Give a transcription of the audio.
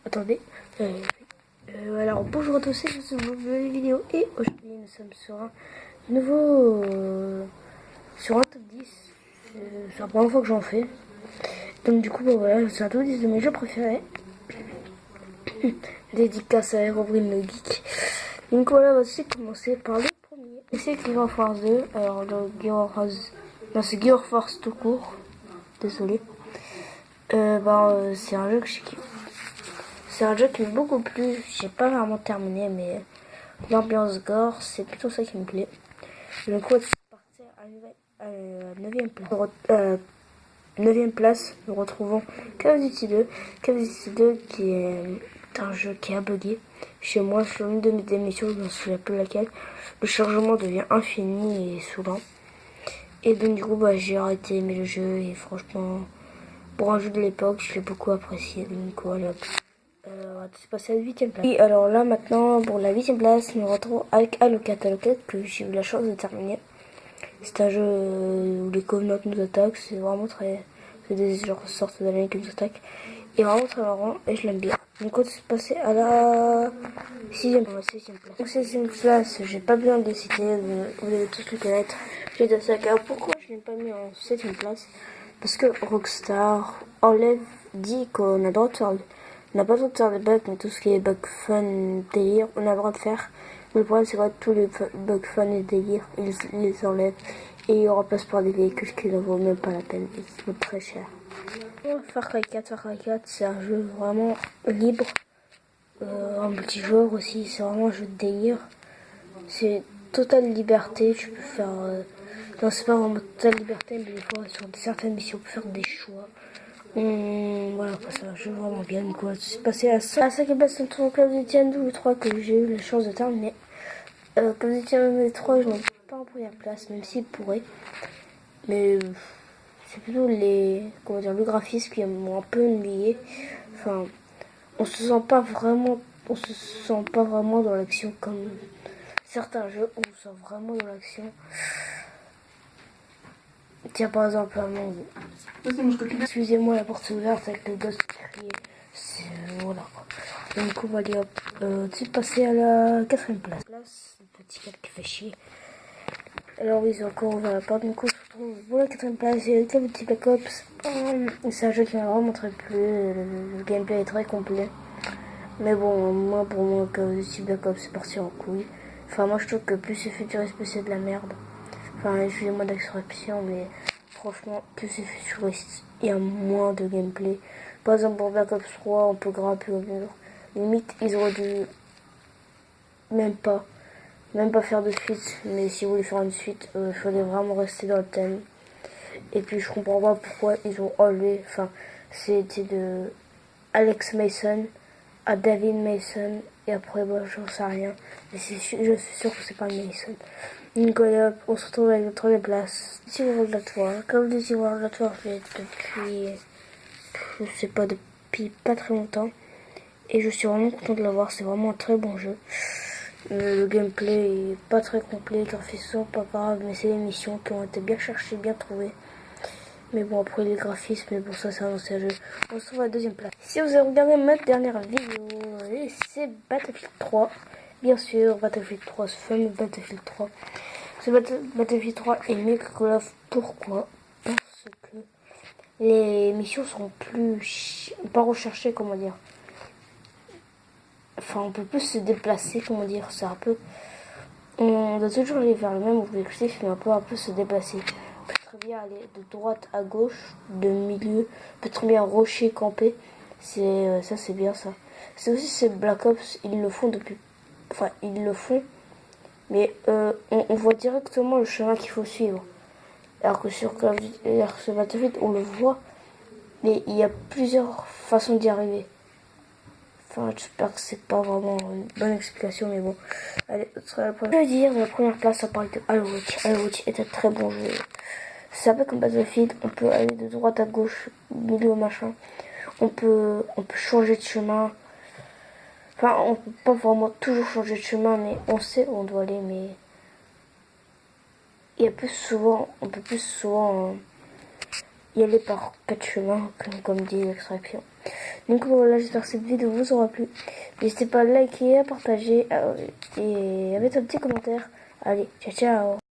Attendez. Alors bonjour à tous, c'est une nouvelle vidéo et aujourd'hui nous sommes sur un nouveau sur un top 10. C'est la première fois que j'en fais. Donc du coup voilà, c'est un top 10 de mes jeux préférés. Dédicace à Herobrine le geek. Donc voilà, on va aussi commencer par le premier. Et c'est Gear Force 2. Alors dans Gear Force, non, c'est Gear Force tout court. Désolé. C'est un jeu que je kiffe. C'est un jeu qui m'a beaucoup plu. J'ai pas vraiment terminé, mais l'ambiance gore, c'est plutôt ça qui me plaît. Le coup, c'est parti à la 9ème place. 9ème place, nous retrouvons Call of Duty 2. Call of Duty 2 qui est un jeu qui a bugué. Chez moi, sur une de mes émissions, je ne me souviens plus laquelle, le chargement devient infini et saoulant. Et donc du coup, j'ai arrêté d'aimer le jeu et franchement, pour un jeu de l'époque, je l'ai beaucoup apprécié. Donc voilà. On va passer à la 8ème place. Oui, alors là maintenant, pour la 8ème place, nous retrouvons avec Halo 4 que j'ai eu la chance de terminer. C'est un jeu où les Covenants nous attaquent, c'est vraiment très... C'est des sortes d'aliens qui nous attaquent. Et vraiment très marrant, et je l'aime bien. Donc on va passer à la 6ème place. Donc 6ème place, j'ai pas besoin de le citer, vous allez tous le connaître. J'ai de Saka. Pourquoi je l'ai pas mis en 7ème place? Parce que Rockstar dit qu'on a le droit de faire... On n'a pas le droit de faire des bugs, mais tout ce qui est bug fun, délire, on a le droit de faire. Mais le problème, c'est que tous les bugs fun et délire, ils les enlèvent. Et ils remplacent par des véhicules qui ne vaut même pas la peine. Et qui coûtent très cher. Far Cry 4, c'est un jeu vraiment libre. En multijoueur aussi, c'est vraiment un jeu de délire. C'est totale liberté, tu peux faire... Non, c'est pas vraiment totale liberté, mais des fois, sur certaines missions, on peut faire des choix. Voilà, c'est un jeu vraiment bien. Quoi. C'est passé à ça. À ça qui est passé sur Call of Duty 3 que j'ai eu la chance de terminer. Call of Duty 3, je n'ai pas en première place, même s'il pourrait. Mais c'est plutôt le graphisme qui m'ont un peu ennuyé. Enfin, on se sent pas vraiment dans l'action comme certains jeux où on se sent vraiment dans l'action. Tiens, par exemple, excusez-moi, la porte est ouverte avec le gosse qui criait. Voilà. Donc, du coup, on va aller passer à la 4ème place. Le petit cap qui fait chier. Alors, oui, c'est encore ouvert la porte. Donc, on se retrouve pour la 4ème place. Il y a le petit Black Ops. C'est un jeu qui m'a vraiment très plu. Le gameplay est très complet. Mais bon, pour moi, que le petit Black Ops, c'est parti en couille. Enfin, moi, je trouve que plus c'est futuriste, plus c'est de la merde. Enfin, excusez-moi d'extraction, mais franchement, plus c'est futuriste, il y a moins de gameplay. Par exemple, pour Black Ops 3, on peut grimper au mur. Limite, ils auraient dû même pas faire de suite. Mais si vous voulez faire une suite, il fallait vraiment rester dans le thème. Et puis, je comprends pas pourquoi ils ont enlevé. Enfin, c'était de Alex Mason à David Mason. Et après, j'en sais rien. Mais je suis sûr que c'est pas Mason. Donc voilà, on se retrouve avec notre 3ème place. Duty World at War. Comme Duty World at War, je l'ai depuis, je sais pas, depuis pas très longtemps. Et je suis vraiment content de l'avoir, c'est vraiment un très bon jeu. Le gameplay est pas très complet, les graphismes pas grave, mais c'est les missions qui ont été bien cherchées, bien trouvées. Mais bon, après les graphismes, mais bon, ça c'est un ancien jeu. On se retrouve à la 2ème place. Si vous avez regardé ma dernière vidéo, c'est Battlefield 3. Bien sûr, Battlefield 3, ce fameux Battlefield 3. Ce Battlefield 3 est mieux que Call of. Pourquoi? Parce que les missions sont pas recherchées, comment dire. Enfin, on peut plus se déplacer, comment dire. C'est un peu... On doit toujours aller vers le même objectif, mais on peut un peu se déplacer. On peut très bien aller de droite à gauche, de milieu. On peut très bien rocher, camper. Ça, c'est bien ça. C'est aussi ces Black Ops, ils le font depuis... Enfin, ils le font. Mais on voit directement le chemin qu'il faut suivre. Alors que sur Battlefield, on le voit. Mais il y a plusieurs façons d'y arriver. Enfin, j'espère que c'est pas vraiment une bonne explication, mais bon. Allez, je veux dire, la première place, ça parle de Halo Reach. Halo Reach est un très bon jeu. C'est un peu comme Battlefield, on peut aller de droite à gauche, milieu machin. On peut changer de chemin. Enfin, on peut pas vraiment toujours changer de chemin, mais on sait où on doit aller, mais on peut plus souvent y aller par quatre chemins, comme dit l'extraction. Donc voilà, j'espère que cette vidéo vous aura plu. N'hésitez pas à liker, à partager et à mettre un petit commentaire. Allez, ciao ciao.